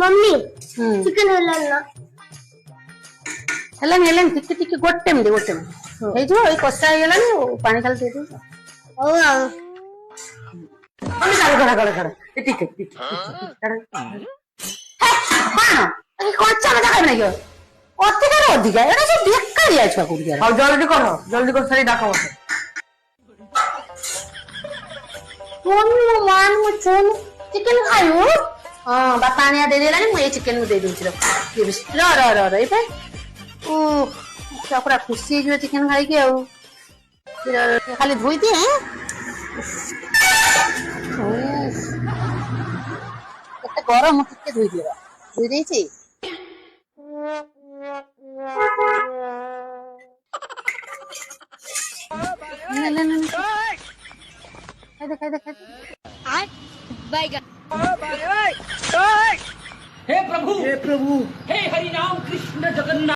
Mummy chicken ಎಲ್ಲ ଟିକେ ଟିକେ ଗୋଟେ ମିନିଟ୍ ହେଇଯିବ। ଏଇ କଷା ହେଇଗଲାଣି ପାଣି ଖାଲି ଦେଇଦେବି। ହଉ ଆଉ ଟିକେ କଞ୍ଚା ଲଙ୍କା ଖାଇବେ ନାଇଁ ଅଧିକା ଅଧିକା ଏଟା ସବୁ ବେକାରିଆ ଛୁଆ କୋଉଠି। ଆଉ ଜଲ୍ଦି କର ସାରି ଡାକ ମତେ। ଚିକେନ ଖାଇବୁ? ହଁ ବାପା ଆଣିଆ ଦେଇଦେଲାଣି ମୁଁ ଏଇ ଚିକେନ ଦେଇ ଦଉଛି। ଛୁଆ ପୁରା ଖୁସି ହେଇଯିବ ଚିକେନ ଖାଇକି ଆଉ। ଖାଲି ଧୋଇଦିଏ। କେତେ ଗରମ ଟିକେ ଧୋଇଦିଏ। ଧୋଇ ଦେଇଛି। ଖାଇଦେ। हे प्रभु हे हरि राम कृष्ण जगन्नाथ।